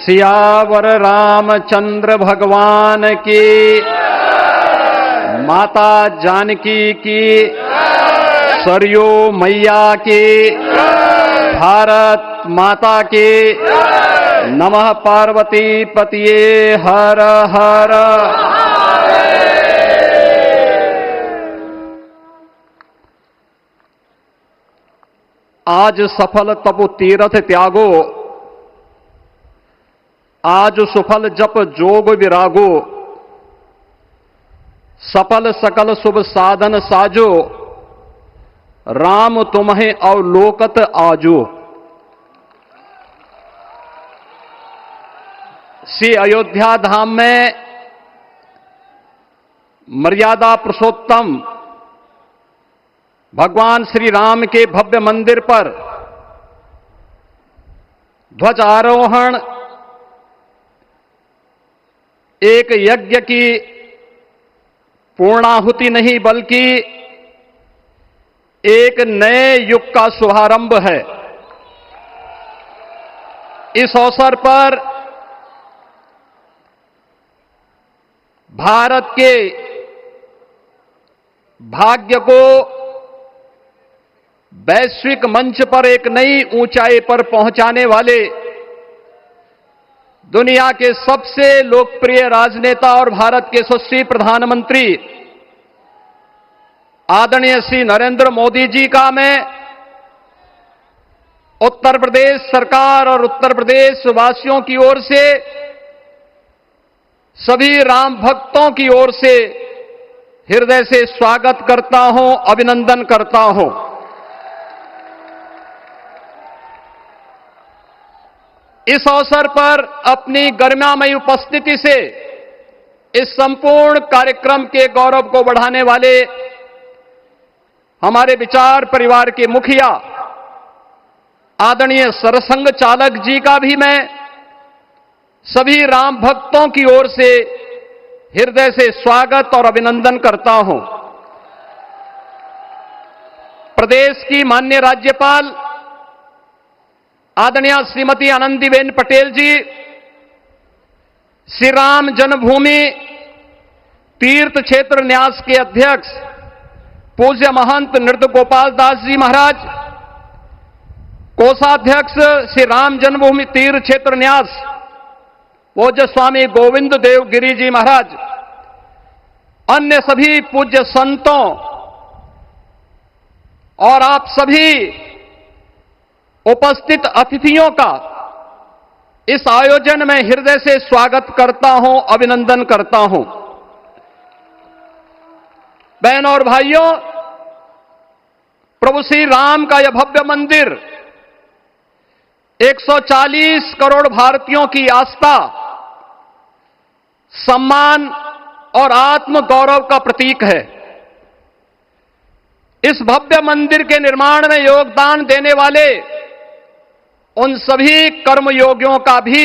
सियावर रामचंद्र भगवान की, माता जानकी की, सरयू मैया की, भारत माता की, नमः पार्वती पतिये हर हर। आज सफल तपु तीरथ त्यागो, आज सुफल जप जोग विरागो, सफल सकल शुभ साधन साजो, राम तुम्हें अवलोकत आजो। श्री अयोध्या धाम में मर्यादा पुरुषोत्तम भगवान श्री राम के भव्य मंदिर पर ध्वजारोहण एक यज्ञ की पूर्णाहुति नहीं बल्कि एक नए युग का शुभारंभ है। इस अवसर पर भारत के भाग्य को वैश्विक मंच पर एक नई ऊंचाई पर पहुंचाने वाले दुनिया के सबसे लोकप्रिय राजनेता और भारत के यशस्वी प्रधानमंत्री आदरणीय श्री नरेंद्र मोदी जी का मैं उत्तर प्रदेश सरकार और उत्तर प्रदेश वासियों की ओर से, सभी राम भक्तों की ओर से हृदय से स्वागत करता हूं, अभिनंदन करता हूं। इस अवसर पर अपनी गरिमामयी उपस्थिति से इस संपूर्ण कार्यक्रम के गौरव को बढ़ाने वाले हमारे विचार परिवार के मुखिया आदरणीय सरसंघ चालक जी का भी मैं सभी राम भक्तों की ओर से हृदय से स्वागत और अभिनंदन करता हूं। प्रदेश की माननीय राज्यपाल आदरणीय श्रीमती आनंदीबेन पटेल जी, श्री राम जन्मभूमि तीर्थ क्षेत्र न्यास के अध्यक्ष पूज्य महंत नृत्य गोपाल दास जी महाराज, कोषाध्यक्ष श्री राम जन्मभूमि तीर्थ क्षेत्र न्यास पूज्य स्वामी गोविंद देव गिरी जी महाराज, अन्य सभी पूज्य संतों और आप सभी उपस्थित अतिथियों का इस आयोजन में हृदय से स्वागत करता हूं, अभिनंदन करता हूं। बहनों और भाइयों, प्रभु श्री राम का यह भव्य मंदिर 140 करोड़ भारतीयों की आस्था, सम्मान और आत्म गौरव का प्रतीक है। इस भव्य मंदिर के निर्माण में योगदान देने वाले उन सभी कर्मयोगियों का भी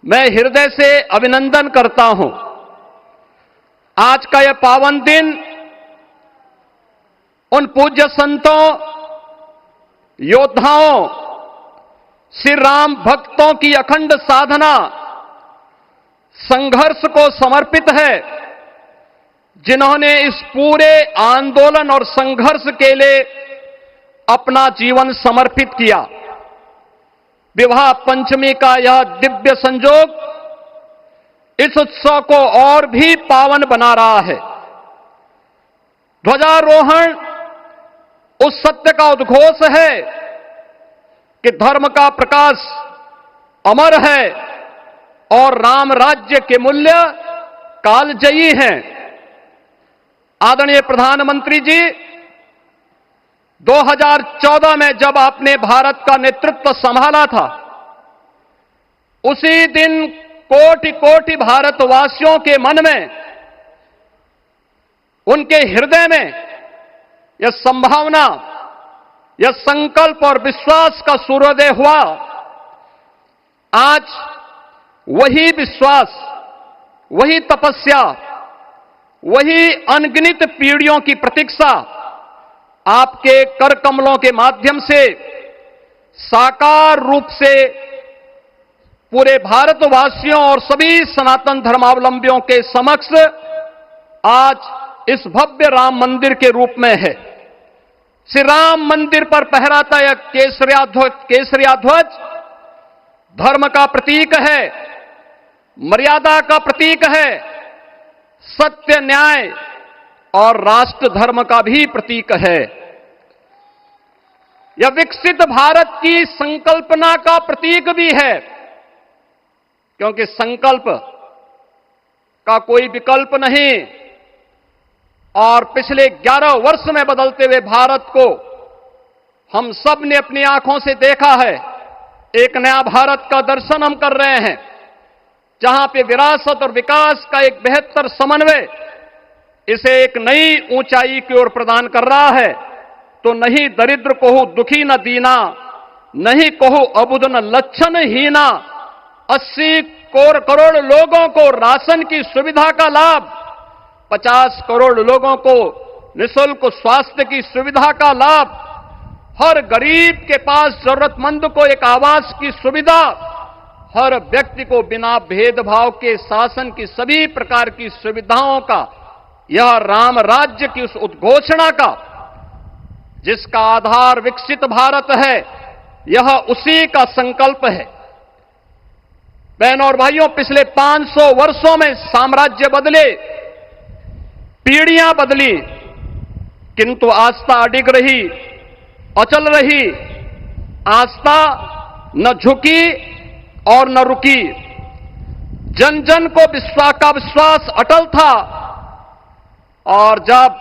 मैं हृदय से अभिनंदन करता हूं। आज का यह पावन दिन उन पूज्य संतों, योद्धाओं, श्री राम भक्तों की अखंड साधना, संघर्ष को समर्पित है, जिन्होंने इस पूरे आंदोलन और संघर्ष के लिए अपना जीवन समर्पित किया। विवाह पंचमी का यह दिव्य संयोग इस उत्सव को और भी पावन बना रहा है। ध्वजारोहण उस सत्य का उद्घोष है कि धर्म का प्रकाश अमर है और राम राज्य के मूल्य कालजयी हैं। आदरणीय प्रधानमंत्री जी, 2014 में जब आपने भारत का नेतृत्व संभाला था, उसी दिन कोटि कोटि भारतवासियों के मन में, उनके हृदय में यह संभावना, यह संकल्प और विश्वास का सूर्योदय हुआ। आज वही विश्वास, वही तपस्या, वही अनगिनत पीढ़ियों की प्रतीक्षा आपके कर कमलों के माध्यम से साकार रूप से पूरे भारतवासियों और सभी सनातन धर्मावलंबियों के समक्ष आज इस भव्य राम मंदिर के रूप में है। श्री राम मंदिर पर फहराता यह केसरिया ध्वज धर्म का प्रतीक है, मर्यादा का प्रतीक है, सत्य, न्याय और राष्ट्र धर्म का भी प्रतीक है। यह विकसित भारत की संकल्पना का प्रतीक भी है, क्योंकि संकल्प का कोई विकल्प नहीं। और पिछले 11 वर्ष में बदलते हुए भारत को हम सब ने अपनी आंखों से देखा है। एक नया भारत का दर्शन हम कर रहे हैं, जहां पे विरासत और विकास का एक बेहतर समन्वय इसे एक नई ऊंचाई की ओर प्रदान कर रहा है। तो नहीं दरिद्र कोहु दुखी न दीना, नहीं कोहु अबुद न लक्षण हीना। 80 करोड़ लोगों को राशन की सुविधा का लाभ, 50 करोड़ लोगों को निःशुल्क स्वास्थ्य की सुविधा का लाभ, हर गरीब के पास जरूरतमंद को एक आवास की सुविधा, हर व्यक्ति को बिना भेदभाव के शासन की सभी प्रकार की सुविधाओं का यह राम राज्य की उस उद्घोषणा का, जिसका आधार विकसित भारत है, यह उसी का संकल्प है। बहनों और भाइयों, पिछले 500 वर्षों में साम्राज्य बदले, पीढ़ियां बदली, किंतु आस्था अडिग रही, अचल रही। आस्था न झुकी और न रुकी। जन जन को विश्वास अटल था। और जब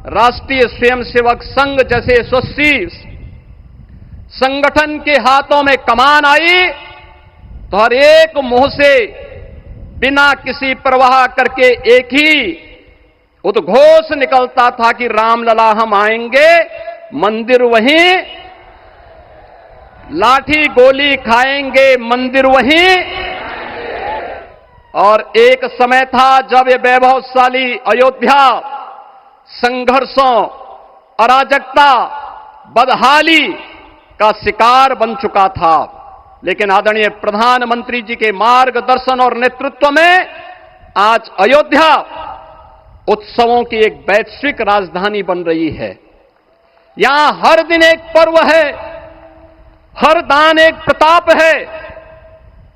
राष्ट्रीय स्वयंसेवक संघ जैसे यशस्वी संगठन के हाथों में कमान आई, तो हर एक मुंह से बिना किसी परवाह करके एक ही उद्घोष निकलता था कि रामलला हम आएंगे, मंदिर वहीं, लाठी गोली खाएंगे, मंदिर वहीं। और एक समय था जब ये वैभवशाली अयोध्या संघर्षों, अराजकता, बदहाली का शिकार बन चुका था। लेकिन आदरणीय प्रधानमंत्री जी के मार्गदर्शन और नेतृत्व में आज अयोध्या उत्सवों की एक वैश्विक राजधानी बन रही है। यहां हर दिन एक पर्व है, हर दान एक प्रताप है,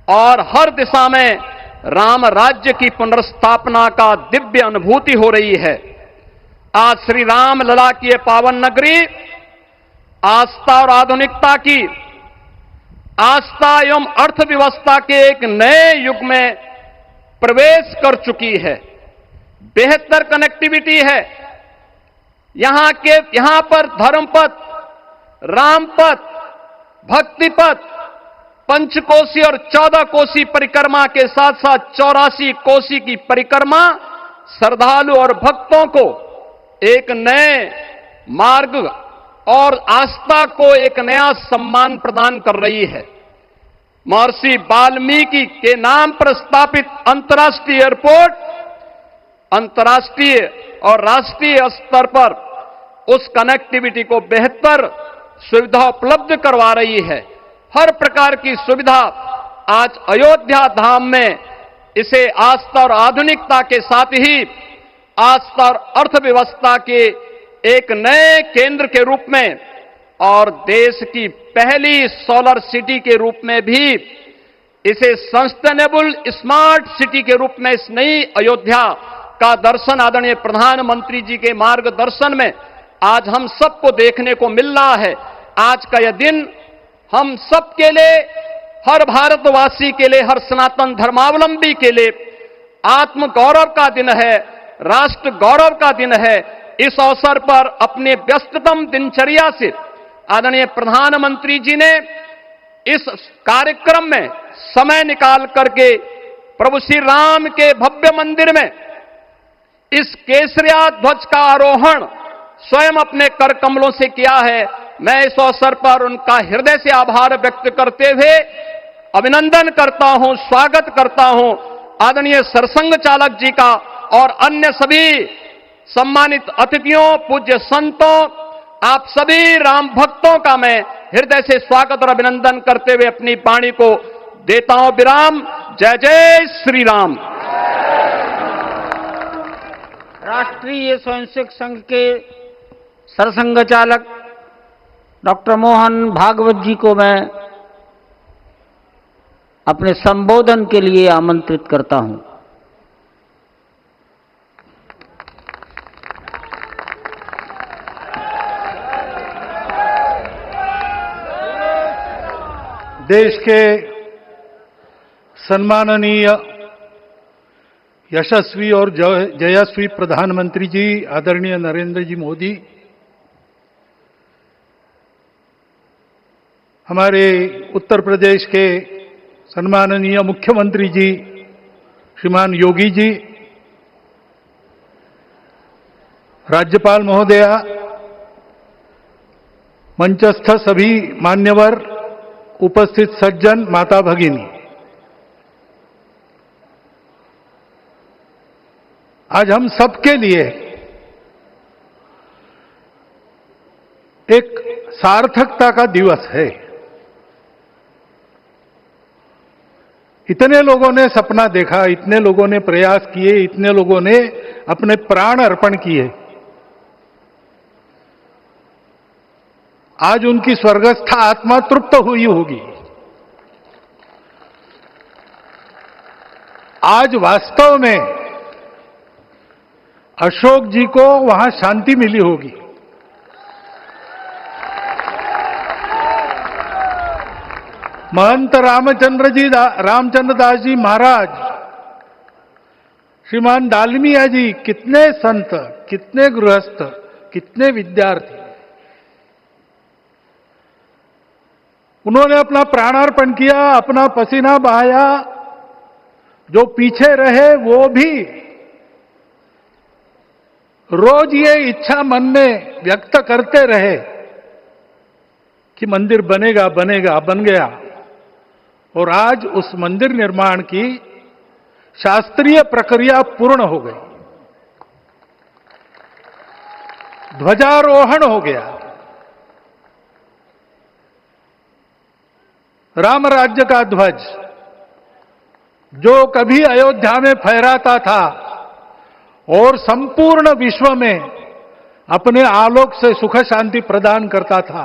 और हर दिशा में राम राज्य की पुनर्स्थापना का दिव्य अनुभूति हो रही है। आज श्री राम लला की यह पावन नगरी आस्था और आधुनिकता की, आस्था एवं अर्थव्यवस्था के एक नए युग में प्रवेश कर चुकी है। बेहतर कनेक्टिविटी है। यहां पर धर्मपथ, रामपथ, भक्तिपथ, पंचकोसी और 14 कोसी परिक्रमा के साथ साथ 84 कोसी की परिक्रमा श्रद्धालु और भक्तों को एक नए मार्ग और आस्था को एक नया सम्मान प्रदान कर रही है। महर्षि वाल्मीकि के नाम पर स्थापित अंतर्राष्ट्रीय एयरपोर्ट अंतर्राष्ट्रीय और राष्ट्रीय स्तर पर उस कनेक्टिविटी को बेहतर सुविधा उपलब्ध करवा रही है। हर प्रकार की सुविधा आज अयोध्या धाम में इसे आस्था और आधुनिकता के साथ ही आस्था और अर्थव्यवस्था के एक नए केंद्र के रूप में और देश की पहली सोलर सिटी के रूप में भी, इसे सस्टेनेबल स्मार्ट सिटी के रूप में इस नई अयोध्या का दर्शन आदरणीय प्रधानमंत्री जी के मार्गदर्शन में आज हम सबको देखने को मिल रहा है। आज का यह दिन हम सबके लिए, हर भारतवासी के लिए, हर सनातन धर्मावलंबी के लिए आत्म गौरव का दिन है, राष्ट्र गौरव का दिन है। इस अवसर पर अपने व्यस्ततम दिनचर्या से आदरणीय प्रधानमंत्री जी ने इस कार्यक्रम में समय निकाल करके प्रभु श्री राम के भव्य मंदिर में इस केसरिया ध्वज का आरोहण स्वयं अपने कर कमलों से किया है। मैं इस अवसर पर उनका हृदय से आभार व्यक्त करते हुए अभिनंदन करता हूं, स्वागत करता हूं आदरणीय सरसंघ चालक जी का और अन्य सभी सम्मानित अतिथियों, पूज्य संतों, आप सभी राम भक्तों का मैं हृदय से स्वागत और अभिनंदन करते हुए अपनी वाणी को देता हूं विराम। जय जय श्री राम। राष्ट्रीय स्वयंसेवक संघ के सरसंघ चालक डॉक्टर मोहन भागवत जी को मैं अपने संबोधन के लिए आमंत्रित करता हूं। देश के सम्माननीय यशस्वी और जयस्वी प्रधानमंत्री जी आदरणीय नरेंद्र जी मोदी, हमारे उत्तर प्रदेश के सम्माननीय मुख्यमंत्री जी श्रीमान योगी जी, राज्यपाल महोदया, मंचस्थ सभी मान्यवर, उपस्थित सज्जन, माता भगिनी, आज हम सबके लिए एक सार्थकता का दिवस है। इतने लोगों ने सपना देखा, इतने लोगों ने प्रयास किए, इतने लोगों ने अपने प्राण अर्पण किए। आज उनकी स्वर्गस्थ आत्मा तृप्त हुई होगी। आज वास्तव में अशोक जी को वहां शांति मिली होगी। महंत रामचंद्र दास जी महाराज, श्रीमान डालमिया जी, कितने संत, कितने गृहस्थ, कितने विद्यार्थी, उन्होंने अपना प्राणार्पण किया, अपना पसीना बहाया। जो पीछे रहे वो भी रोज ये इच्छा मन में व्यक्त करते रहे कि मंदिर बनेगा बनेगा, बन गया। और आज उस मंदिर निर्माण की शास्त्रीय प्रक्रिया पूर्ण हो गई, ध्वजारोहण हो गया। राम राज्य का ध्वज जो कभी अयोध्या में फहराता था और संपूर्ण विश्व में अपने आलोक से सुख शांति प्रदान करता था,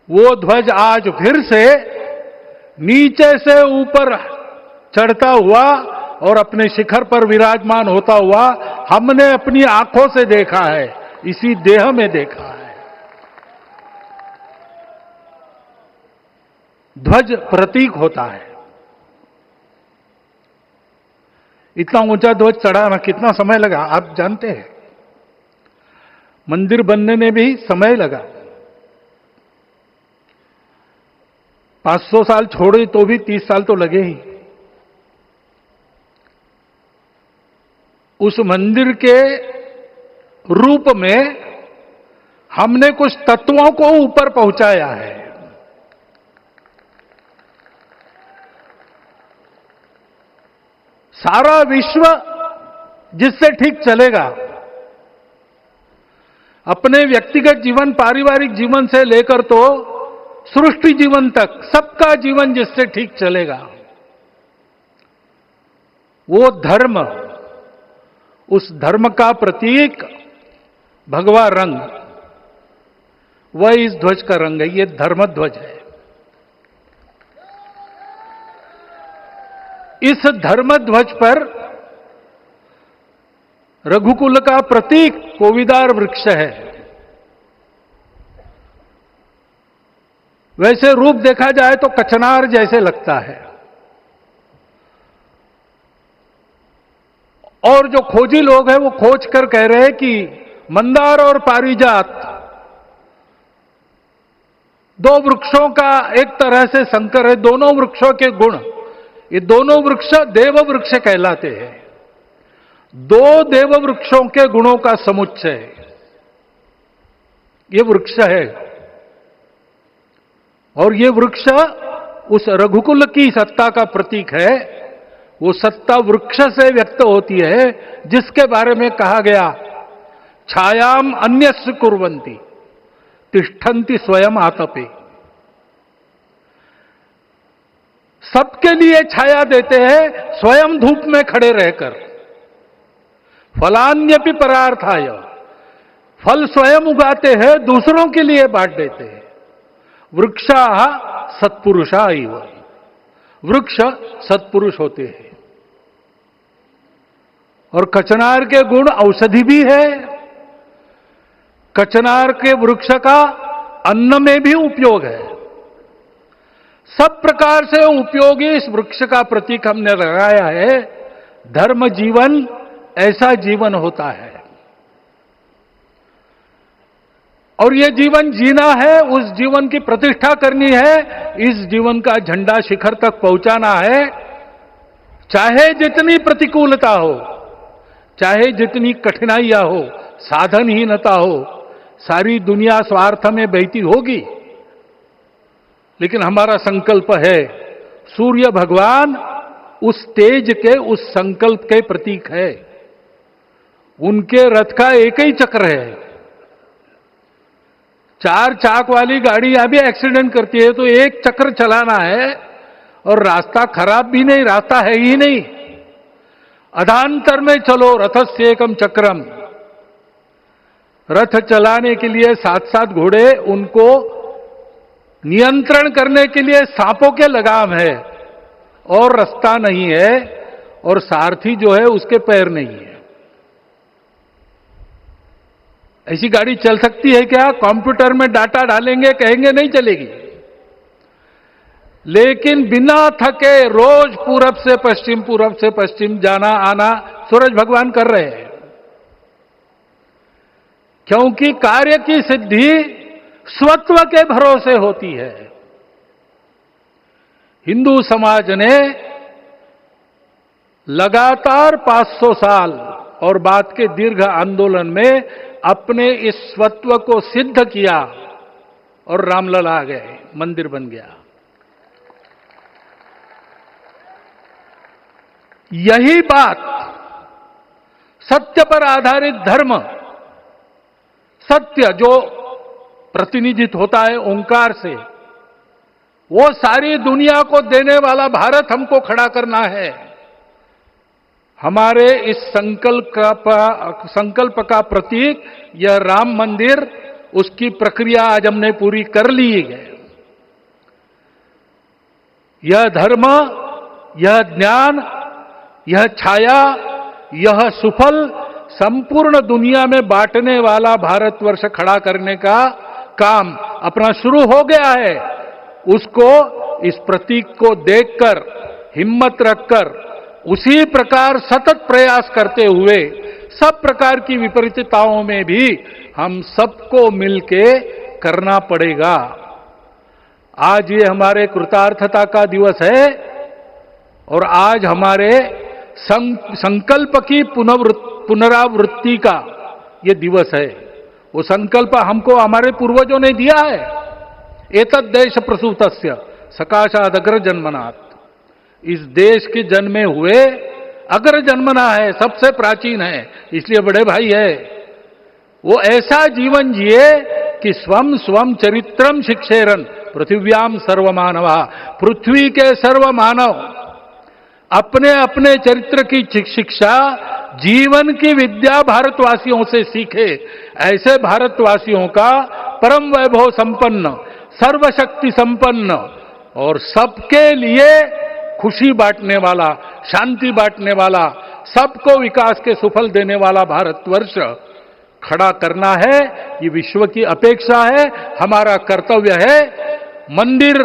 वो ध्वज आज फिर से नीचे से ऊपर चढ़ता हुआ और अपने शिखर पर विराजमान होता हुआ हमने अपनी आंखों से देखा है, इसी देह में देखा है। ध्वज प्रतीक होता है। इतना ऊंचा ध्वज चढ़ाना कितना समय लगा आप जानते हैं। मंदिर बनने में भी समय लगा, 500 साल छोड़े तो भी 30 साल तो लगे ही। उस मंदिर के रूप में हमने कुछ तत्वों को ऊपर पहुंचाया है। सारा विश्व जिससे ठीक चलेगा, अपने व्यक्तिगत जीवन, पारिवारिक जीवन से लेकर तो सृष्टि जीवन तक सबका जीवन जिससे ठीक चलेगा, वो धर्म, उस धर्म का प्रतीक भगवा रंग, वह इस ध्वज का रंग है। ये धर्म ध्वज है। इस धर्म ध्वज पर रघुकुल का प्रतीक कोविदार वृक्ष है। वैसे रूप देखा जाए तो कचनार जैसे लगता है। और जो खोजी लोग हैं वो खोज कर कह रहे हैं कि मंदार और पारिजात दो वृक्षों का एक तरह से संकर है। दोनों वृक्षों के गुण, ये दोनों वृक्ष देव वृक्ष कहलाते हैं। दो देव वृक्षों के गुणों का समुच्चय ये वृक्ष है। और ये वृक्ष उस रघुकुल की सत्ता का प्रतीक है। वो सत्ता वृक्ष से व्यक्त होती है, जिसके बारे में कहा गया, छायाम अन्यस्य कुर्वन्ति तिष्ठन्ति स्वयं आतपे। सबके लिए छाया देते हैं, स्वयं धूप में खड़े रहकर। फलान्यपि परार्थाय, फल स्वयं उगाते हैं, दूसरों के लिए बांट देते हैं। वृक्षा सत्पुरुषा इव, वृक्ष सत्पुरुष होते हैं। और कचनार के गुण औषधि भी है। कचनार के वृक्ष का अन्न में भी उपयोग है। सब प्रकार से उपयोगी इस वृक्ष का प्रतीक हमने लगाया है। धर्म जीवन ऐसा जीवन होता है, और ये जीवन जीना है, उस जीवन की प्रतिष्ठा करनी है, इस जीवन का झंडा शिखर तक पहुंचाना है। चाहे जितनी प्रतिकूलता हो, चाहे जितनी कठिनाइयां हो, साधनहीनता हो, सारी दुनिया स्वार्थ में बहती होगी, लेकिन हमारा संकल्प है। सूर्य भगवान उस तेज के, उस संकल्प के प्रतीक है। उनके रथ का एक ही चक्र है। 4 चाक वाली गाड़ी यहां भी एक्सीडेंट करती है तो एक चक्र चलाना है, और रास्ता खराब भी नहीं, रास्ता है ही नहीं। अधांतर में चलो रथस्य एकम चक्रम। रथ चलाने के लिए 7-7 घोड़े, उनको नियंत्रण करने के लिए सांपों के लगाम है, और रास्ता नहीं है, और सारथी जो है उसके पैर नहीं है। ऐसी गाड़ी चल सकती है क्या? कंप्यूटर में डाटा डालेंगे, कहेंगे नहीं चलेगी। लेकिन बिना थके रोज पूरब से पश्चिम, पूरब से पश्चिम जाना आना सूरज भगवान कर रहे हैं। क्योंकि कार्य की सिद्धि स्वत्व के भरोसे होती है। हिंदू समाज ने लगातार 500 साल और बाद के दीर्घ आंदोलन में अपने इस स्वत्व को सिद्ध किया, और रामलला आ गए, मंदिर बन गया। यही बात सत्य पर आधारित धर्म, सत्य जो प्रतिनिधित्व होता है ओंकार से, वो सारी दुनिया को देने वाला भारत हमको खड़ा करना है। हमारे इस संकल्प का प्रतीक यह राम मंदिर, उसकी प्रक्रिया आज हमने पूरी कर ली है। यह धर्म, यह ज्ञान, यह छाया, यह सुफल संपूर्ण दुनिया में बांटने वाला भारतवर्ष खड़ा करने का काम अपना शुरू हो गया है। उसको, इस प्रतीक को देखकर, हिम्मत रखकर, उसी प्रकार सतत प्रयास करते हुए सब प्रकार की विपरीतताओं में भी हम सबको मिलके करना पड़ेगा। आज ये हमारे कृतार्थता का दिवस है, और आज हमारे संकल्प की पुनरावृत्ति का ये दिवस है। वो संकल्प हमको हमारे पूर्वजों ने दिया है। एतद् देश प्रसूतस्य सकाशाद अग्र जन्मनात्। इस देश के जन्मे हुए अग्र जन्मना है, सबसे प्राचीन है, इसलिए बड़े भाई है। वो ऐसा जीवन जिए कि स्वम स्वम चरित्रम शिक्षेरन पृथिव्याम सर्वमानवा। पृथ्वी के सर्व मानव अपने अपने चरित्र की शिक्षा, जीवन की विद्या भारतवासियों से सीखे। ऐसे भारतवासियों का परम वैभव संपन्न, सर्वशक्ति संपन्न और सबके लिए खुशी बांटने वाला, शांति बांटने वाला, सबको विकास के सुफल देने वाला भारतवर्ष खड़ा करना है। ये विश्व की अपेक्षा है, हमारा कर्तव्य है। मंदिर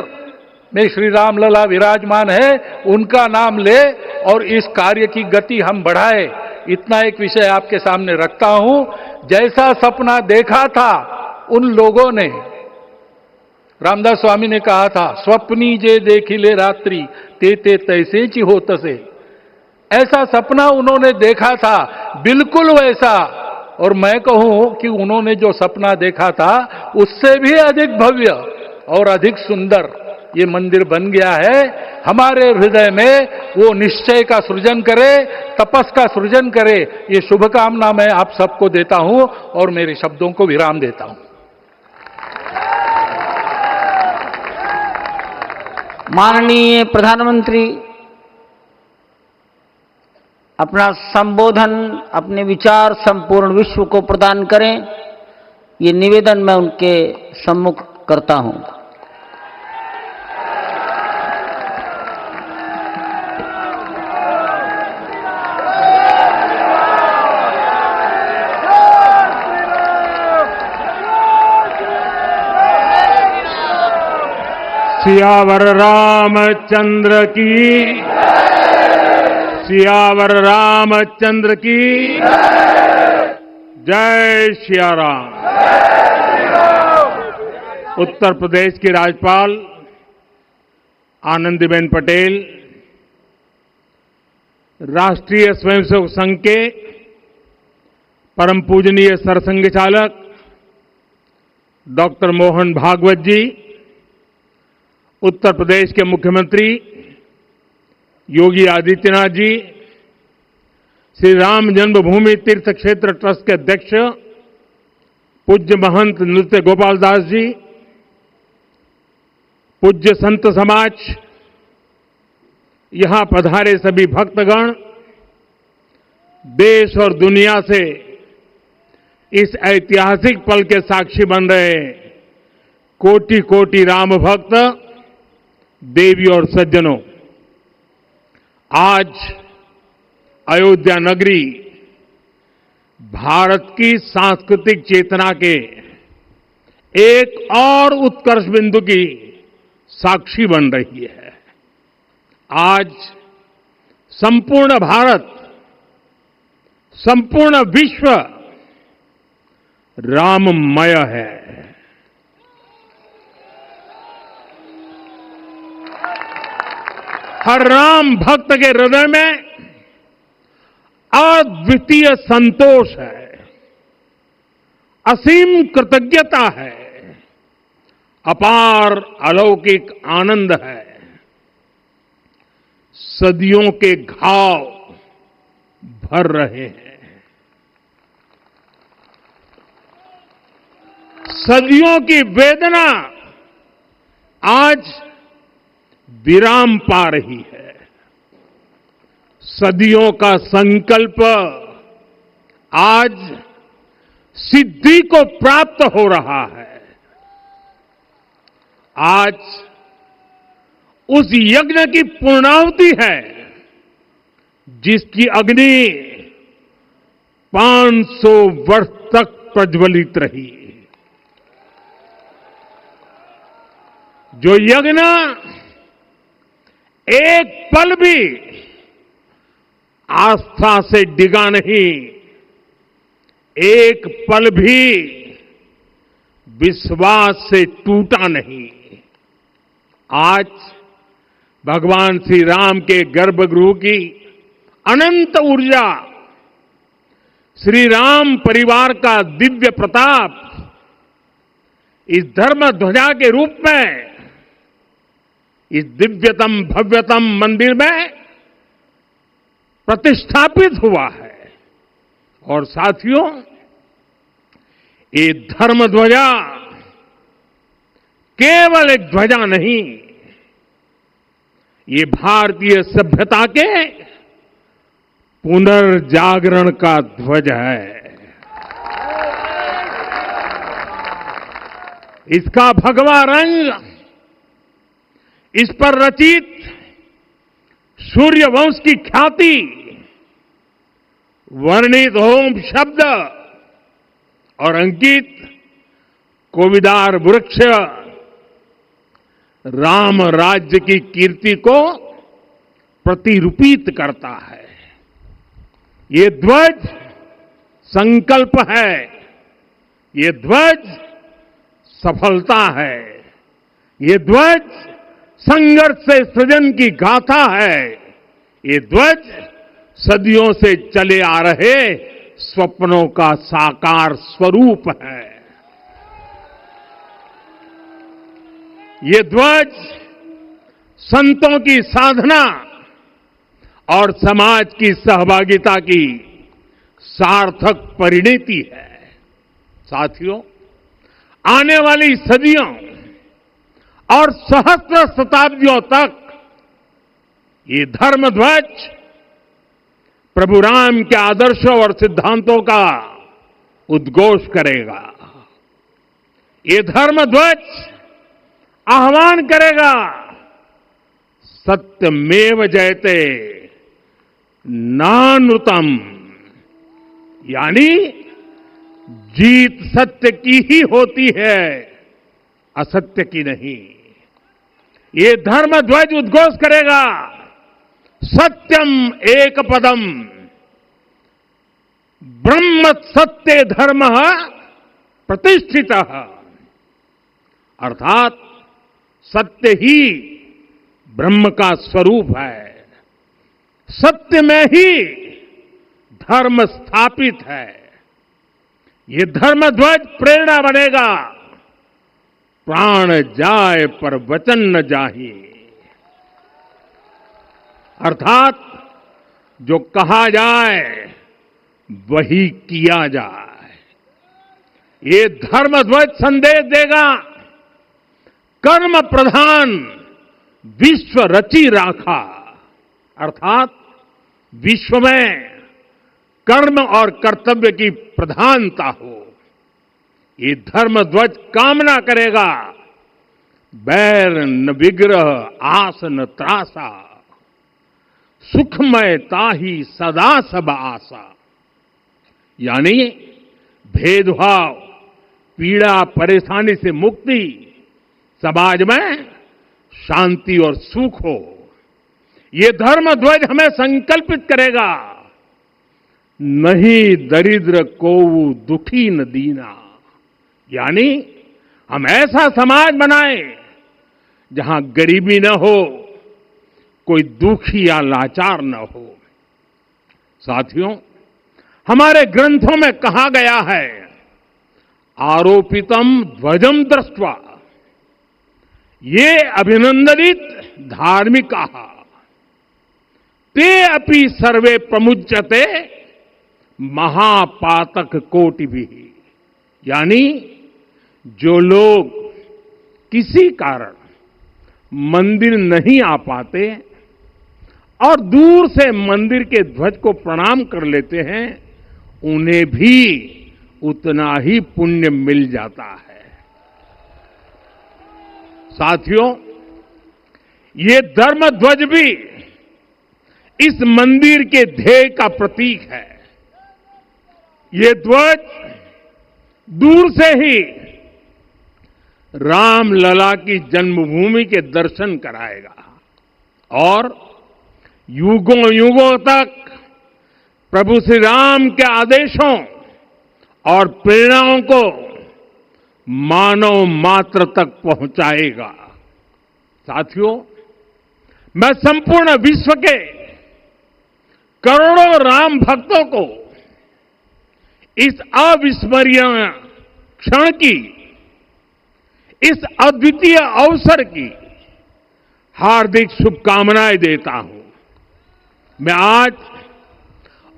में श्री राम लला विराजमान है, उनका नाम ले और इस कार्य की गति हम बढ़ाए। इतना एक विषय आपके सामने रखता हूं। जैसा सपना देखा था उन लोगों ने, रामदास स्वामी ने कहा था, स्वप्नी जे देखिले रात्रि ते ते तैसे ची हो तसे। ऐसा सपना उन्होंने देखा था, बिल्कुल वैसा। और मैं कहूं कि उन्होंने जो सपना देखा था उससे भी अधिक भव्य और अधिक सुंदर ये मंदिर बन गया है। हमारे हृदय में वो निश्चय का सृजन करे, तपस का सृजन करे। ये शुभकामना मैं आप सबको देता हूं और मेरे शब्दों को विराम देता हूं। माननीय प्रधानमंत्री अपना संबोधन, अपने विचार संपूर्ण विश्व को प्रदान करें, ये निवेदन मैं उनके सम्मुख करता हूं। सियावर रामचंद्र की, सियावर रामचंद्र की जय सिया राम। उत्तर प्रदेश की राज्यपाल आनंदीबेन पटेल, राष्ट्रीय स्वयंसेवक संघ के परम पूजनीय सरसंघ चालक डॉक्टर मोहन भागवत जी, उत्तर प्रदेश के मुख्यमंत्री योगी आदित्यनाथ जी, श्री राम जन्मभूमि तीर्थ क्षेत्र ट्रस्ट के अध्यक्ष पूज्य महंत नृत्य गोपाल दास जी, पूज्य संत समाज, यहां पधारे सभी भक्तगण, देश और दुनिया से इस ऐतिहासिक पल के साक्षी बन रहे कोटि कोटि राम भक्त, देवी और सज्जनों, आज अयोध्या नगरी भारत की सांस्कृतिक चेतना के एक और उत्कर्ष बिंदु की साक्षी बन रही है। आज संपूर्ण भारत, संपूर्ण विश्व राममय है। हर राम भक्त के हृदय में अद्वितीय संतोष है, असीम कृतज्ञता है, अपार अलौकिक आनंद है। सदियों के घाव भर रहे हैं, सदियों की वेदना आज विराम पा रही है, सदियों का संकल्प आज सिद्धि को प्राप्त हो रहा है। आज उस यज्ञ की पूर्णाहुति है जिसकी अग्नि 500 वर्ष तक प्रज्वलित रही, जो यज्ञ एक पल भी आस्था से डिगा नहीं, एक पल भी विश्वास से टूटा नहीं। आज भगवान श्री राम के गर्भगृह की अनंत ऊर्जा, श्री राम परिवार का दिव्य प्रताप इस धर्म ध्वजा के रूप में इस दिव्यतम भव्यतम मंदिर में प्रतिष्ठापित हुआ है। और साथियों, ये धर्म ध्वजा केवल एक ध्वजा नहीं, ये भारतीय सभ्यता के पुनर्जागरण का ध्वज है। इसका भगवा रंग, इस पर रचित सूर्यवंश की ख्याति, वर्णित होम शब्द और अंकित कोविदार वृक्ष राम राज्य की कीर्ति को प्रतिरूपित करता है। ये ध्वज संकल्प है, ये ध्वज सफलता है, ये ध्वज संघर्ष से सृजन की गाथा है, ये ध्वज सदियों से चले आ रहे स्वप्नों का साकार स्वरूप है। ये ध्वज संतों की साधना और समाज की सहभागिता की सार्थक परिणति है। साथियों, आने वाली सदियों और सहस्त्र शताब्दियों तक ये धर्म ध्वज प्रभु राम के आदर्शों और सिद्धांतों का उद्घोष करेगा। ये धर्म ध्वज आह्वान करेगा, सत्यमेव जयते नानृतम, यानी जीत सत्य की ही होती है, असत्य की नहीं। ये धर्म ध्वज उद्घोष करेगा, सत्यम एक पदम ब्रह्म सत्य धर्म प्रतिष्ठित, अर्थात सत्य ही ब्रह्म का स्वरूप है, सत्य में ही धर्म स्थापित है। ये धर्म ध्वज प्रेरणा बनेगा, प्राण जाए पर वचन न जाहि, अर्थात जो कहा जाए वही किया जाए। ये धर्म ध्वज संदेश देगा, कर्म प्रधान विश्व रची राखा, अर्थात विश्व में कर्म और कर्तव्य की प्रधानता हो। ये धर्म ध्वज कामना करेगा, बैर न विग्रह आस न त्रासा, सुखमय ताही सदा सब आशा, यानी भेदभाव पीड़ा परेशानी से मुक्ति, समाज में शांति और सुख हो। ये धर्म ध्वज हमें संकल्पित करेगा, नहीं दरिद्र को दुखी न दीना, यानी हम ऐसा समाज बनाएं जहां गरीबी न हो, कोई दुखी या लाचार न हो। साथियों, हमारे ग्रंथों में कहा गया है, आरोपितम ध्वजम दृष्ट्वा ये अभिनंदनित धार्मिका ते अपि सर्वे प्रमुच्यते महापातक कोटि भी, यानी जो लोग किसी कारण मंदिर नहीं आ पाते और दूर से मंदिर के ध्वज को प्रणाम कर लेते हैं, उन्हें भी उतना ही पुण्य मिल जाता है। साथियों, ये धर्म ध्वज भी इस मंदिर के ध्येय का प्रतीक है। ये ध्वज दूर से ही राम लला की जन्मभूमि के दर्शन कराएगा और युगों युगों तक प्रभु श्री राम के आदेशों और प्रेरणाओं को मानव मात्र तक पहुंचाएगा। साथियों, मैं संपूर्ण विश्व के करोड़ों राम भक्तों को इस अविस्मरणीय क्षण की, इस अद्वितीय अवसर की हार्दिक शुभकामनाएं देता हूं। मैं आज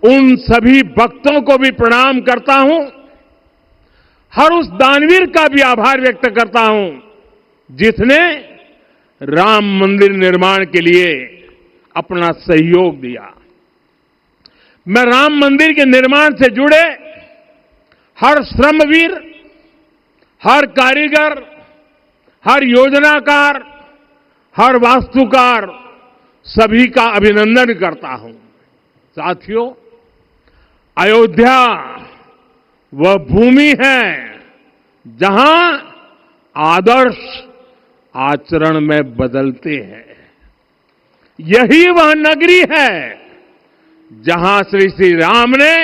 उन सभी भक्तों को भी प्रणाम करता हूं, हर उस दानवीर का भी आभार व्यक्त करता हूं जिसने राम मंदिर निर्माण के लिए अपना सहयोग दिया। मैं राम मंदिर के निर्माण से जुड़े हर श्रमवीर, हर कारीगर, हर योजनाकार, हर वास्तुकार, सभी का अभिनंदन करता हूं। साथियों, अयोध्या वह भूमि है जहां आदर्श आचरण में बदलते हैं। यही वह नगरी है जहां श्री राम ने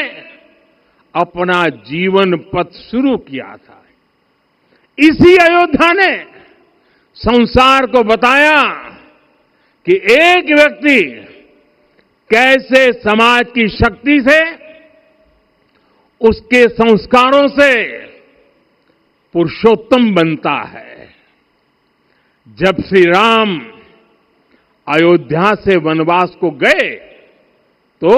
अपना जीवन पथ शुरू किया था। इसी अयोध्या ने संसार को बताया कि एक व्यक्ति कैसे समाज की शक्ति से, उसके संस्कारों से पुरुषोत्तम बनता है। जब श्री राम अयोध्या से वनवास को गए तो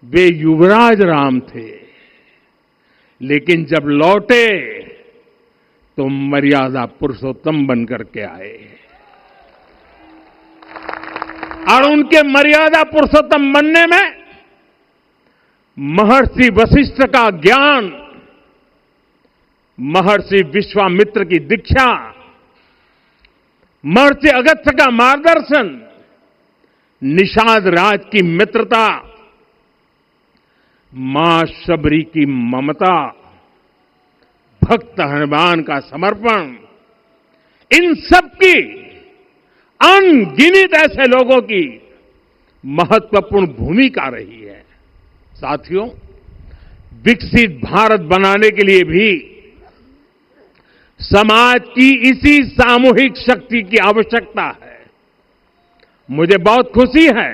वे युवराज राम थे, लेकिन जब लौटे तो मर्यादा पुरुषोत्तम बनकर के आए और उनके मर्यादा पुरुषोत्तम बनने में महर्षि वशिष्ठ का ज्ञान, महर्षि विश्वामित्र की दीक्षा, महर्षि अगस्त्य का मार्गदर्शन, निषाद राज की मित्रता, मां शबरी की ममता, भक्त हनुमान का समर्पण, इन सब की अनगिनत ऐसे लोगों की महत्वपूर्ण भूमिका रही है। साथियों, विकसित भारत बनाने के लिए भी समाज की इसी सामूहिक शक्ति की आवश्यकता है। मुझे बहुत खुशी है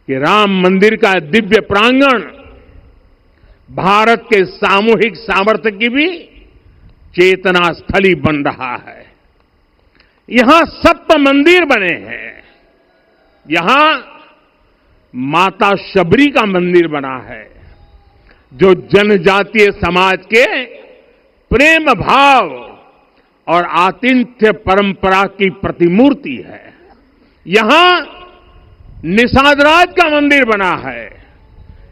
कि राम मंदिर का दिव्य प्रांगण भारत के सामूहिक सामर्थ्य की भी चेतना स्थली बन रहा है। यहां 7 मंदिर बने हैं। यहां माता शबरी का मंदिर बना है, जो जनजातीय समाज के प्रेम भाव और आतिथ्य परंपरा की प्रतिमूर्ति है। यहां निषादराज का मंदिर बना है।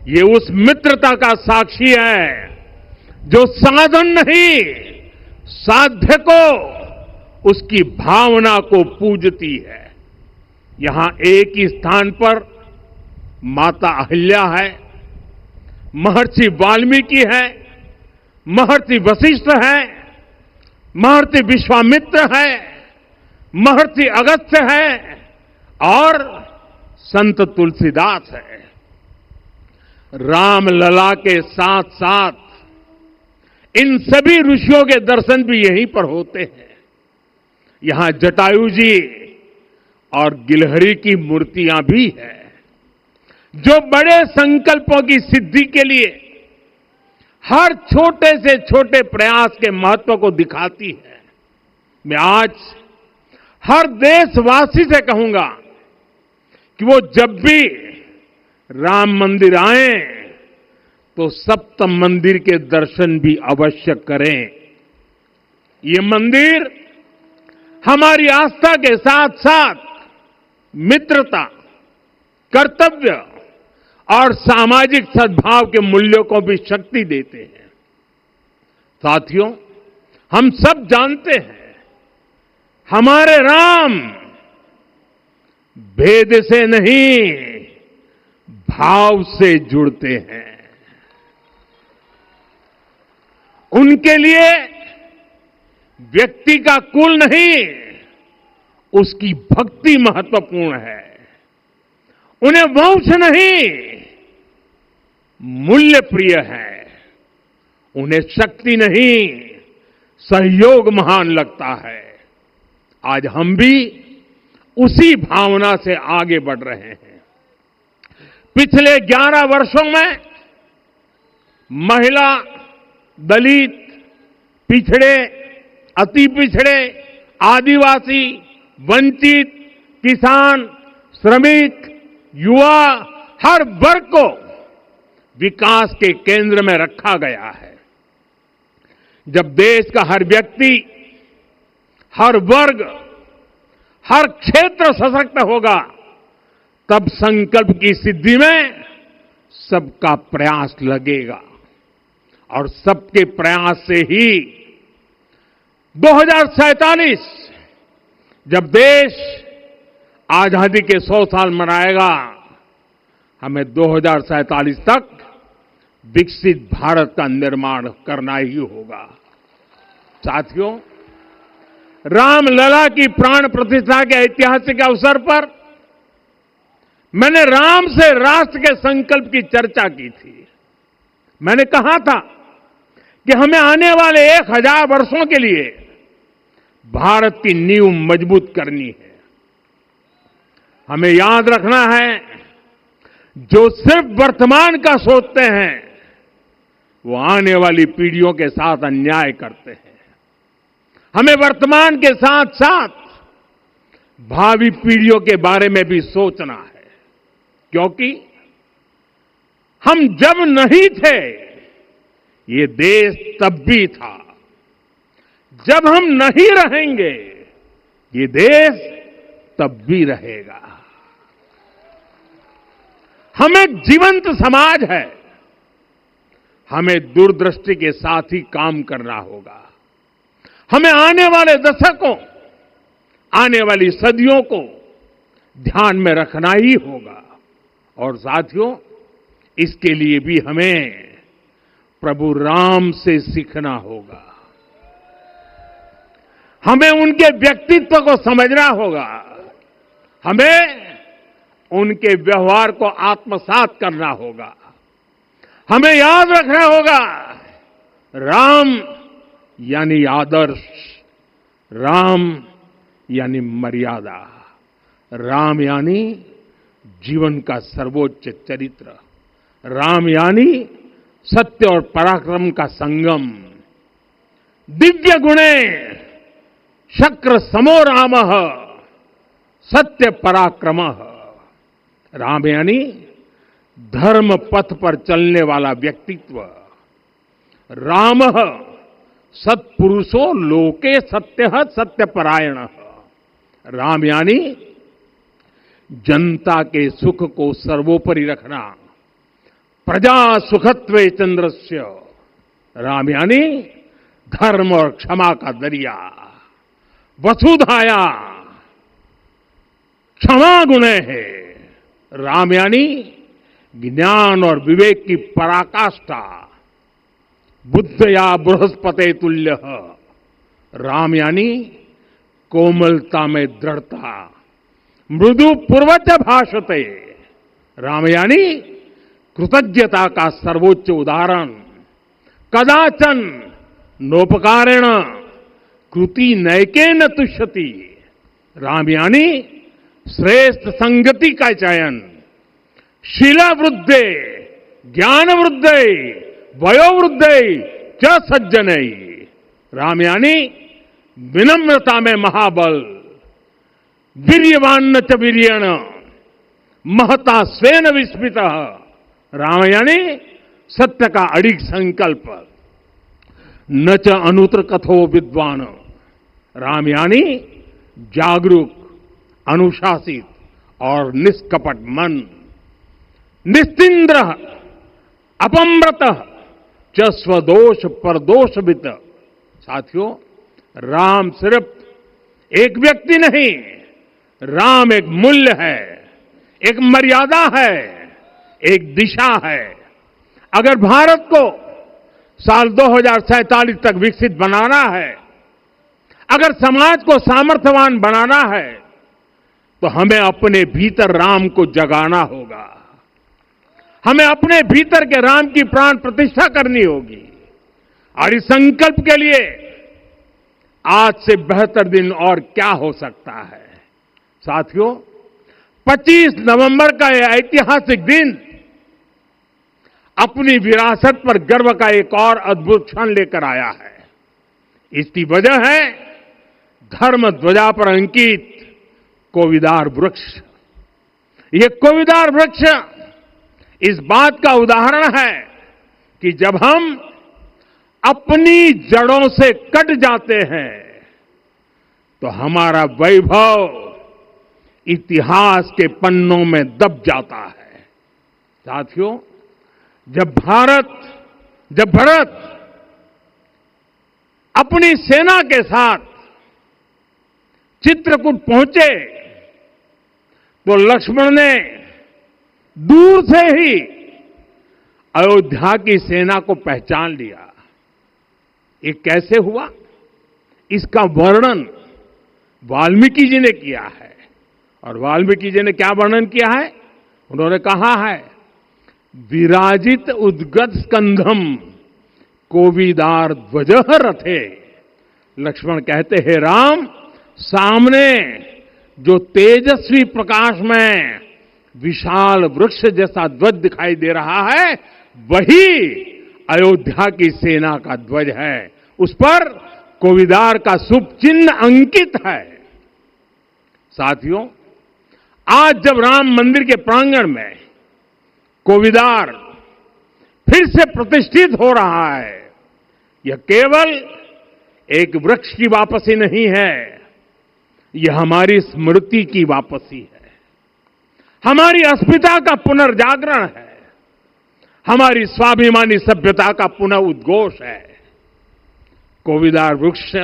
ये उस मित्रता का साक्षी है जो साधन नहीं, साध्य को, उसकी भावना को पूजती है। यहां एक ही स्थान पर माता अहिल्या है, महर्षि वाल्मीकि है, महर्षि वशिष्ठ है, महर्षि विश्वामित्र है, महर्षि अगस्त्य है और संत तुलसीदास है। रामलला के साथ साथ इन सभी ऋषियों के दर्शन भी यहीं पर होते हैं। यहां जटायु जी और गिलहरी की मूर्तियां भी हैं, जो बड़े संकल्पों की सिद्धि के लिए हर छोटे से छोटे प्रयास के महत्व को दिखाती है। मैं आज हर देशवासी से कहूंगा कि वो जब भी राम मंदिर आए तो सप्त मंदिर के दर्शन भी अवश्य करें। ये मंदिर हमारी आस्था के साथ साथ मित्रता, कर्तव्य और सामाजिक सद्भाव के मूल्यों को भी शक्ति देते हैं। साथियों, हम सब जानते हैं, हमारे राम भेद से नहीं, भाव से जुड़ते हैं। उनके लिए व्यक्ति का कुल नहीं, उसकी भक्ति महत्वपूर्ण है। उन्हें वंश नहीं, मूल्य प्रिय है। उन्हें शक्ति नहीं, सहयोग महान लगता है। आज हम भी उसी भावना से आगे बढ़ रहे हैं। पिछले 11 वर्षों में महिला, दलित, पिछड़े, अति पिछड़े, आदिवासी, वंचित, किसान, श्रमिक, युवा, हर वर्ग को विकास के केंद्र में रखा गया है। जब देश का हर व्यक्ति, हर वर्ग, हर क्षेत्र सशक्त होगा, तब संकल्प की सिद्धि में सबका प्रयास लगेगा और सबके प्रयास से ही 2047 जब देश आजादी के 100 साल मनाएगा, हमें 2047 तक विकसित भारत का निर्माण करना ही होगा। साथियों, रामलला की प्राण प्रतिष्ठा के ऐतिहासिक अवसर पर मैंने राम से राष्ट्र के संकल्प की चर्चा की थी। मैंने कहा था कि हमें आने वाले 1000 वर्षों के लिए भारत की नींव मजबूत करनी है। हमें याद रखना है, जो सिर्फ वर्तमान का सोचते हैं वो आने वाली पीढ़ियों के साथ अन्याय करते हैं। हमें वर्तमान के साथ साथ भावी पीढ़ियों के बारे में भी सोचना है, क्योंकि हम जब नहीं थे ये देश तब भी था। जब हम नहीं रहेंगे ये देश तब भी रहेगा। हम एक जीवंत समाज है, हमें दूरदृष्टि के साथ ही काम करना होगा। हमें आने वाले दशकों, आने वाली सदियों को ध्यान में रखना ही होगा। और साथियों, इसके लिए भी हमें प्रभु राम से सीखना होगा। हमें उनके व्यक्तित्व को समझना होगा, हमें उनके व्यवहार को आत्मसात करना होगा। हमें याद रखना होगा, राम यानी आदर्श, राम यानी मर्यादा, राम यानी जीवन का सर्वोच्च चरित्र, राम यानी सत्य और पराक्रम का संगम। दिव्य गुणे शक्र समो रामः सत्य पराक्रमः। राम यानी धर्म पथ पर चलने वाला व्यक्तित्व। रामः सत्पुरुषो लोके सत्यः सत्यपरायणः। राम यानी जनता के सुख को सर्वोपरि रखना, प्रजा सुखत्वे चंद्रस्य। राम यानी धर्म और क्षमा का दरिया। वसुधाया क्षमा गुणे है। राम यानी ज्ञान और विवेक की पराकाष्ठा। बुद्ध या बृहस्पति तुल्य। राम यानी कोमलता में दृढ़ता। मृदु पूर्वज भाषते। राम यानी कृतज्ञता का सर्वोच्च उदाहरण। कदाचन नोपकारेण कृति नैकेन तुष्यति। राम यानी श्रेष्ठ संगति का चयन। शीला वृद्धे ज्ञान वृद्धे वयोवृद्धे च सज्जनै। राम यानी विनम्रता में महाबल। वीर्यवान च वीर्येण महता स्वेन विस्मितः। राम यानी सत्य का अडिग संकल्प। न च अनुत्र कथो विद्वान। राम यानी जागरूक, अनुशासित और निष्कपट मन। निस्तिंद्र अपम्रत च स्वदोष परदोषवित। साथियों, राम सिर्फ एक व्यक्ति नहीं, राम एक मूल्य है, एक मर्यादा है, एक दिशा है। अगर भारत को साल 2047 तक विकसित बनाना है, अगर समाज को सामर्थ्यवान बनाना है, तो हमें अपने भीतर राम को जगाना होगा। हमें अपने भीतर के राम की प्राण प्रतिष्ठा करनी होगी। और इस संकल्प के लिए आज से बेहतर दिन और क्या हो सकता है। साथियों, 25 नवंबर का यह ऐतिहासिक दिन अपनी विरासत पर गर्व का एक और अद्भुत क्षण लेकर आया है। इसकी वजह है धर्म ध्वजा पर अंकित कोविदार वृक्ष। ये कोविदार वृक्ष इस बात का उदाहरण है कि जब हम अपनी जड़ों से कट जाते हैं तो हमारा वैभव इतिहास के पन्नों में दब जाता है। साथियों, जब भरत अपनी सेना के साथ चित्रकूट पहुंचे तो लक्ष्मण ने दूर से ही अयोध्या की सेना को पहचान लिया। ये कैसे हुआ, इसका वर्णन वाल्मीकि जी ने किया है। और वाल्मीकि जी ने क्या वर्णन किया है? उन्होंने कहा है, विराजित उद्गत स्कंधम कोविदार ध्वजः रथे। लक्ष्मण कहते हैं, राम, सामने जो तेजस्वी प्रकाश में विशाल वृक्ष जैसा ध्वज दिखाई दे रहा है, वही अयोध्या की सेना का ध्वज है। उस पर कोविदार का शुभ चिन्ह अंकित है। साथियों, आज जब राम मंदिर के प्रांगण में कोविदार फिर से प्रतिष्ठित हो रहा है, यह केवल एक वृक्ष की वापसी नहीं है, यह हमारी स्मृति की वापसी है, हमारी अस्मिता का पुनर्जागरण है, हमारी स्वाभिमानी सभ्यता का पुनः उद्घोष है। कोविदार वृक्ष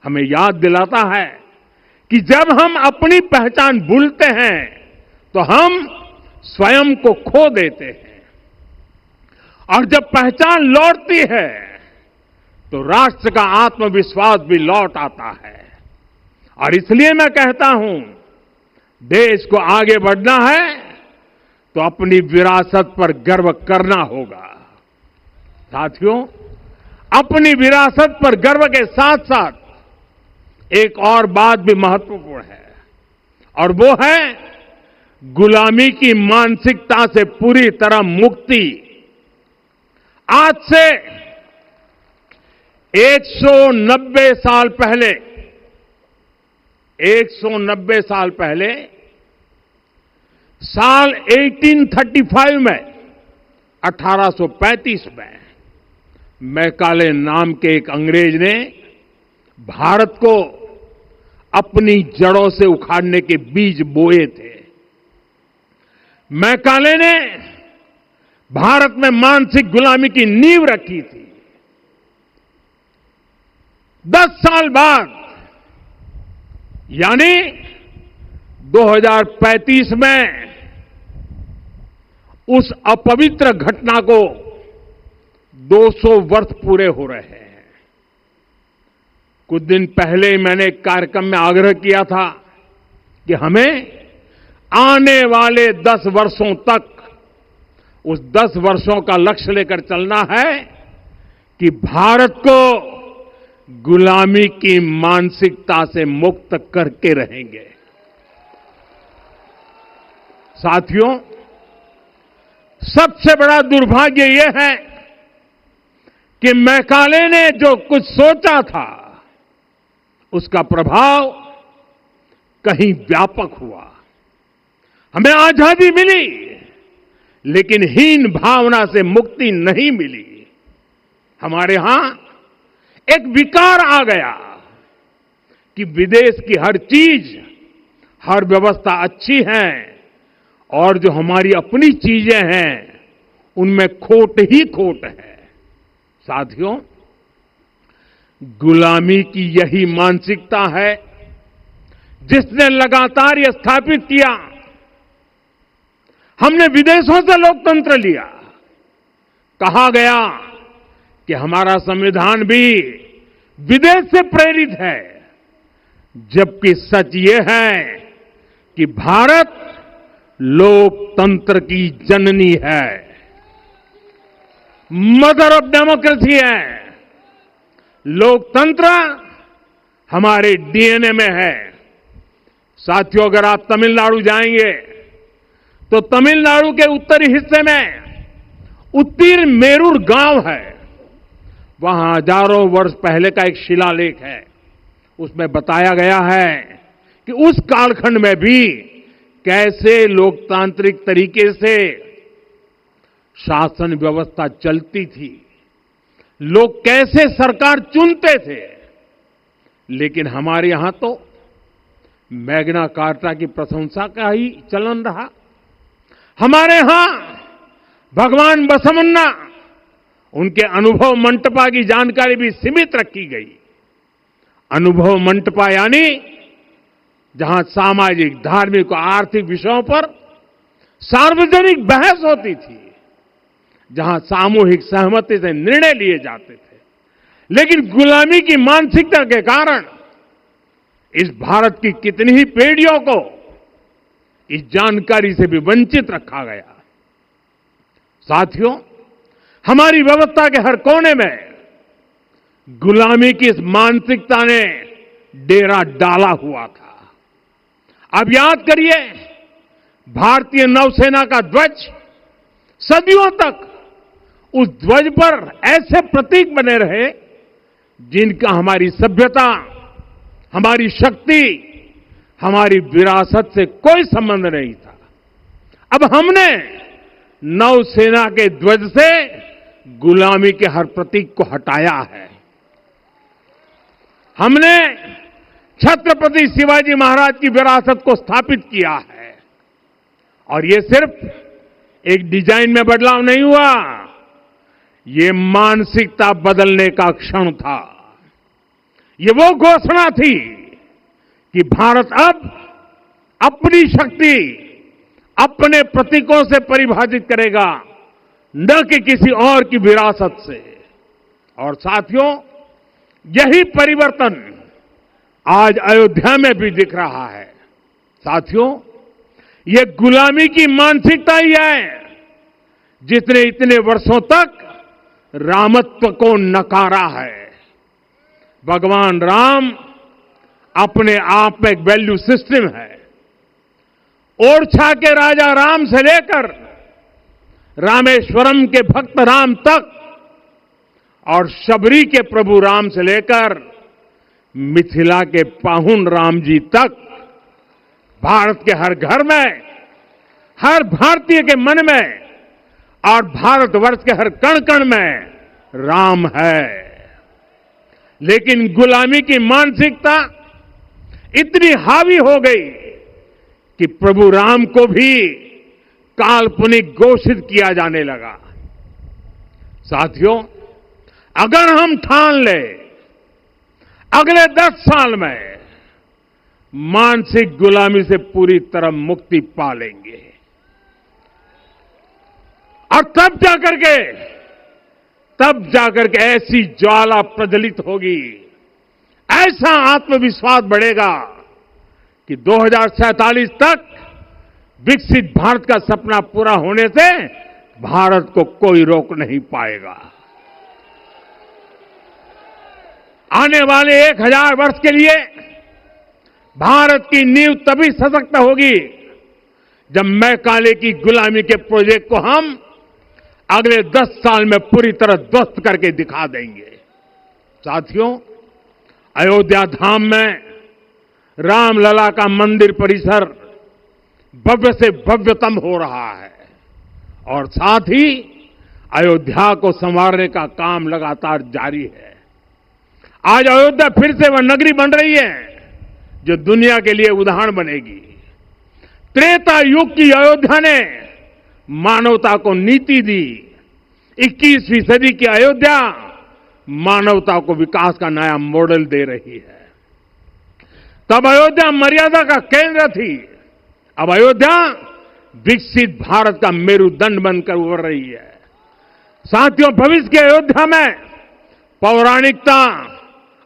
हमें याद दिलाता है कि जब हम अपनी पहचान भूलते हैं तो हम स्वयं को खो देते हैं, और जब पहचान लौटती है तो राष्ट्र का आत्मविश्वास भी लौट आता है। और इसलिए मैं कहता हूं, देश को आगे बढ़ना है तो अपनी विरासत पर गर्व करना होगा। साथियों, अपनी विरासत पर गर्व के साथ साथ एक और बात भी महत्वपूर्ण है, और वो है गुलामी की मानसिकता से पूरी तरह मुक्ति। आज से 190 साल पहले 190 साल पहले साल 1835 में 1835 में मैकाले नाम के एक अंग्रेज ने भारत को अपनी जड़ों से उखाड़ने के बीज बोए थे। मैकाले ने भारत में मानसिक गुलामी की नींव रखी थी। 10 साल बाद यानी 2035 में उस अपवित्र घटना को 200 वर्ष पूरे हो रहे हैं। कुछ दिन पहले मैंने एक कार्यक्रम में आग्रह किया था कि हमें आने वाले 10 वर्षों तक उस 10 वर्षों का लक्ष्य लेकर चलना है कि भारत को गुलामी की मानसिकता से मुक्त करके रहेंगे। साथियों, सबसे बड़ा दुर्भाग्य यह है कि मैकाले ने जो कुछ सोचा था उसका प्रभाव कहीं व्यापक हुआ। हमें आजादी मिली, लेकिन हीन भावना से मुक्ति नहीं मिली। हमारे यहां एक विकार आ गया कि विदेश की हर चीज, हर व्यवस्था अच्छी है और जो हमारी अपनी चीजें हैं उनमें खोट ही खोट है। साथियों, गुलामी की यही मानसिकता है जिसने लगातार यह स्थापित किया। हमने विदेशों से लोकतंत्र लिया। कहा गया कि हमारा संविधान भी विदेश से प्रेरित है, जबकि सच ये है कि भारत लोकतंत्र की जननी है, मदर ऑफ डेमोक्रेसी है। लोकतंत्र हमारे डीएनए में है। साथियों, अगर आप तमिलनाडु जाएंगे तो तमिलनाडु के उत्तरी हिस्से में उत्तीरमेरूर गांव है। वहां हजारों वर्ष पहले का एक शिलालेख है। उसमें बताया गया है कि उस कालखंड में भी कैसे लोकतांत्रिक तरीके से शासन व्यवस्था चलती थी, लोग कैसे सरकार चुनते थे। लेकिन हमारे यहां तो मैग्ना कार्टा की प्रशंसा का ही चलन रहा। हमारे यहां भगवान बसवन्ना, उनके अनुभव मंटपा की जानकारी भी सीमित रखी गई। अनुभव मंटपा यानी जहां सामाजिक, धार्मिक और आर्थिक विषयों पर सार्वजनिक बहस होती थी, जहां सामूहिक सहमति से निर्णय लिए जाते थे। लेकिन गुलामी की मानसिकता के कारण इस भारत की कितनी ही पीढ़ियों को इस जानकारी से भी वंचित रखा गया। साथियों, हमारी व्यवस्था के हर कोने में गुलामी की इस मानसिकता ने डेरा डाला हुआ था। अब याद करिए, भारतीय नौसेना का ध्वज सदियों तक उस ध्वज पर ऐसे प्रतीक बने रहे जिनका हमारी सभ्यता, हमारी शक्ति, हमारी विरासत से कोई संबंध नहीं था। अब हमने नौसेना के ध्वज से गुलामी के हर प्रतीक को हटाया है। हमने छत्रपति शिवाजी महाराज की विरासत को स्थापित किया है। और ये सिर्फ एक डिजाइन में बदलाव नहीं हुआ, ये मानसिकता बदलने का क्षण था। ये वो घोषणा थी कि भारत अब अपनी शक्ति अपने प्रतीकों से परिभाषित करेगा, न कि किसी और की विरासत से। और साथियों, यही परिवर्तन आज अयोध्या में भी दिख रहा है। साथियों, ये गुलामी की मानसिकता ही है जिसने इतने वर्षों तक रामत्व को नकारा है। भगवान राम अपने आप में एक वैल्यू सिस्टम है। ओरछा के राजा राम से लेकर रामेश्वरम के भक्त राम तक और शबरी के प्रभु राम से लेकर मिथिला के पाहुन राम जी तक, भारत के हर घर में, हर भारतीय के मन में और भारतवर्ष के हर कण कण में राम है। लेकिन गुलामी की मानसिकता इतनी हावी हो गई कि प्रभु राम को भी काल्पनिक घोषित किया जाने लगा। साथियों, अगर हम ठान लें अगले 10 साल में मानसिक गुलामी से पूरी तरह मुक्ति पा लेंगे, और तब जाकर के ऐसी ज्वाला प्रज्वलित होगी, ऐसा आत्मविश्वास बढ़ेगा कि 2047 तक विकसित भारत का सपना पूरा होने से भारत को कोई रोक नहीं पाएगा। आने वाले 1000 वर्ष के लिए भारत की नींव तभी सशक्त होगी जब मैकाले की गुलामी के प्रोजेक्ट को हम अगले 10 साल में पूरी तरह ध्वस्त करके दिखा देंगे। साथियों, अयोध्या धाम में रामलला का मंदिर परिसर भव्य से भव्यतम हो रहा है और साथ ही अयोध्या को संवारने का काम लगातार जारी है। आज अयोध्या फिर से वह नगरी बन रही है जो दुनिया के लिए उदाहरण बनेगी। त्रेता युग की अयोध्या ने मानवता को नीति दी। 21वीं सदी की अयोध्या मानवता को विकास का नया मॉडल दे रही है। तब अयोध्या मर्यादा का केंद्र थी, अब अयोध्या विकसित भारत का मेरुदंड बनकर उभर रही है। साथियों, भविष्य की अयोध्या में पौराणिकता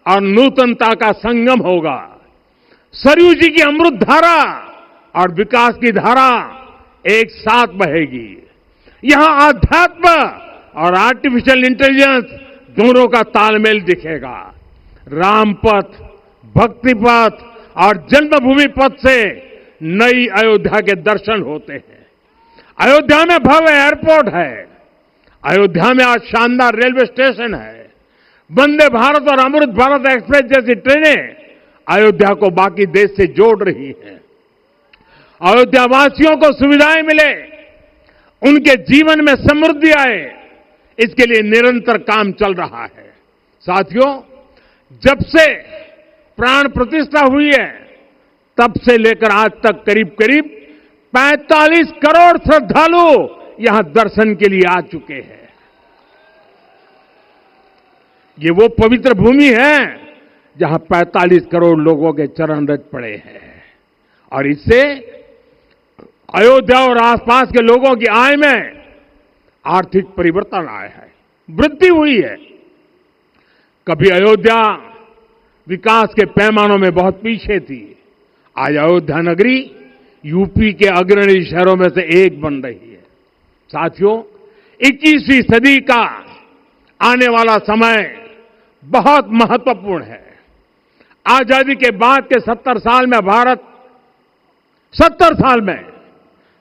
और नूतनता का संगम होगा। सरयू जी की अमृत धारा और विकास की धारा एक साथ बहेगी। यहां आध्यात्म और आर्टिफिशियल इंटेलिजेंस दोनों का तालमेल दिखेगा। राम पथ, भक्ति पथ और जन्मभूमि पथ से नई अयोध्या के दर्शन होते हैं। अयोध्या में भव्य एयरपोर्ट है। अयोध्या में आज शानदार रेलवे स्टेशन है। वंदे भारत और अमृत भारत एक्सप्रेस जैसी ट्रेनें अयोध्या को बाकी देश से जोड़ रही हैं। अयोध्या वासियों को सुविधाएं मिले, उनके जीवन में समृद्धि आए, इसके लिए निरंतर काम चल रहा है। साथियों, जब से प्राण प्रतिष्ठा हुई है तब से लेकर आज तक करीब 45 करोड़ श्रद्धालु यहां दर्शन के लिए आ चुके हैं। ये वो पवित्र भूमि है जहां 45 करोड़ लोगों के चरण रज पड़े हैं और इससे अयोध्या और आसपास के लोगों की आय में आर्थिक परिवर्तन आया है, वृद्धि हुई है। कभी अयोध्या विकास के पैमानों में बहुत पीछे थी, आज अयोध्या नगरी यूपी के अग्रणी शहरों में से एक बन रही है। साथियों, 21वीं सदी का आने वाला समय बहुत महत्वपूर्ण है। आजादी के बाद के 70 साल में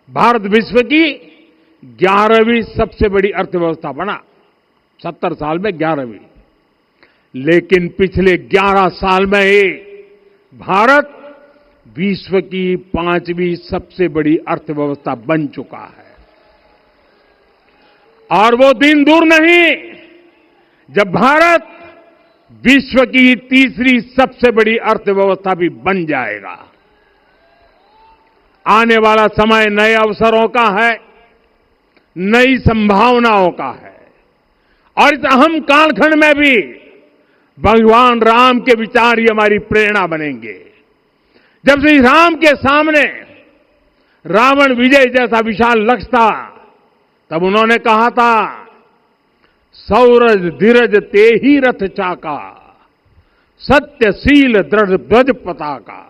भारत विश्व की 11वीं सबसे बड़ी अर्थव्यवस्था बना। 70 साल में 11वीं। लेकिन पिछले 11 साल में ही भारत विश्व की 5वीं सबसे बड़ी अर्थव्यवस्था बन चुका है। और वो दिन दूर नहीं जब भारत विश्व की तीसरी सबसे बड़ी अर्थव्यवस्था भी बन जाएगा। आने वाला समय नए अवसरों का है, नई संभावनाओं का है और इस अहम कालखंड में भी भगवान राम के विचार ही हमारी प्रेरणा बनेंगे। जब श्री राम के सामने रावण विजय जैसा विशाल लक्ष्य था, तब उन्होंने कहा था, सौरज धीरज ते ही रथ चाका, सत्यशील दृढ़ ध्वज पताका,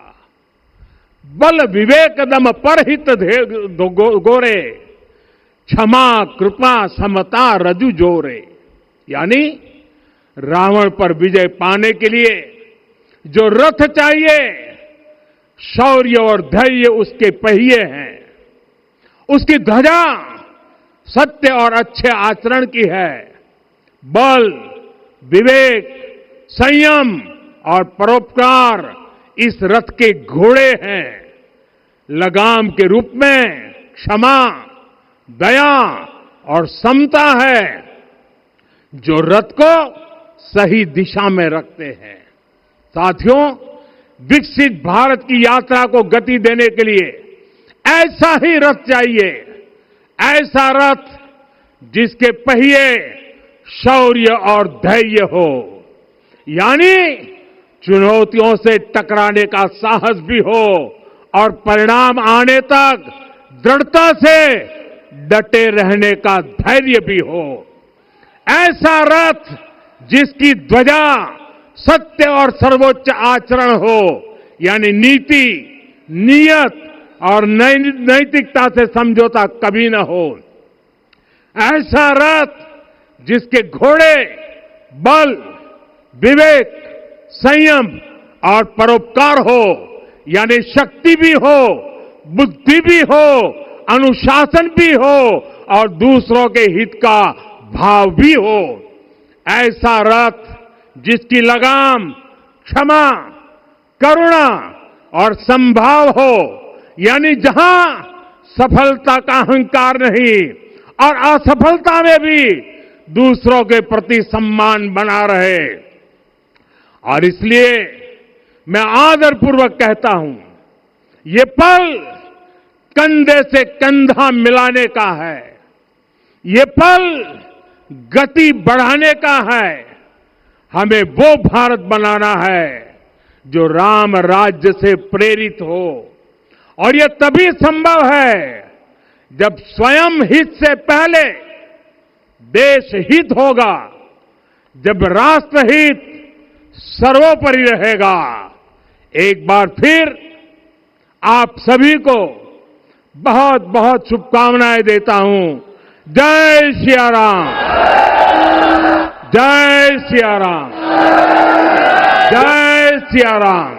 बल विवेक दम परहित गोरे, क्षमा कृपा समता रजु जोरे। यानी रावण पर विजय पाने के लिए जो रथ चाहिए, शौर्य और धैर्य उसके पहिए हैं, उसकी ध्वजा सत्य और अच्छे आचरण की है, बल विवेक संयम और परोपकार इस रथ के घोड़े हैं, लगाम के रूप में क्षमा दया और समता है जो रथ को सही दिशा में रखते हैं। साथियों, विकसित भारत की यात्रा को गति देने के लिए ऐसा ही रथ चाहिए, ऐसा रथ जिसके पहिए शौर्य और धैर्य हो, यानी चुनौतियों से टकराने का साहस भी हो और परिणाम आने तक दृढ़ता से डटे रहने का धैर्य भी हो। ऐसा रथ जिसकी ध्वजा सत्य और सर्वोच्च आचरण हो, यानी नीति नियत और नैतिकता से समझौता कभी न हो। ऐसा रथ जिसके घोड़े बल विवेक संयम और परोपकार हो, यानी शक्ति भी हो बुद्धि भी हो अनुशासन भी हो और दूसरों के हित का भाव भी हो। ऐसा रथ जिसकी लगाम क्षमा करुणा और संभाव हो, यानी जहां सफलता का अहंकार नहीं और असफलता में भी दूसरों के प्रति सम्मान बना रहे। और इसलिए मैं आदरपूर्वक कहता हूं, ये पल कंधे से कंधा मिलाने का है, ये पल गति बढ़ाने का है। हमें वो भारत बनाना है जो राम राज्य से प्रेरित हो, और ये तभी संभव है जब स्वयं हित से पहले देश हित होगा, जब राष्ट्र हित सर्वोपरि रहेगा। एक बार फिर आप सभी को बहुत बहुत शुभकामनाएं देता हूं। जय सिया राम, जय सिया राम, जय सिया राम।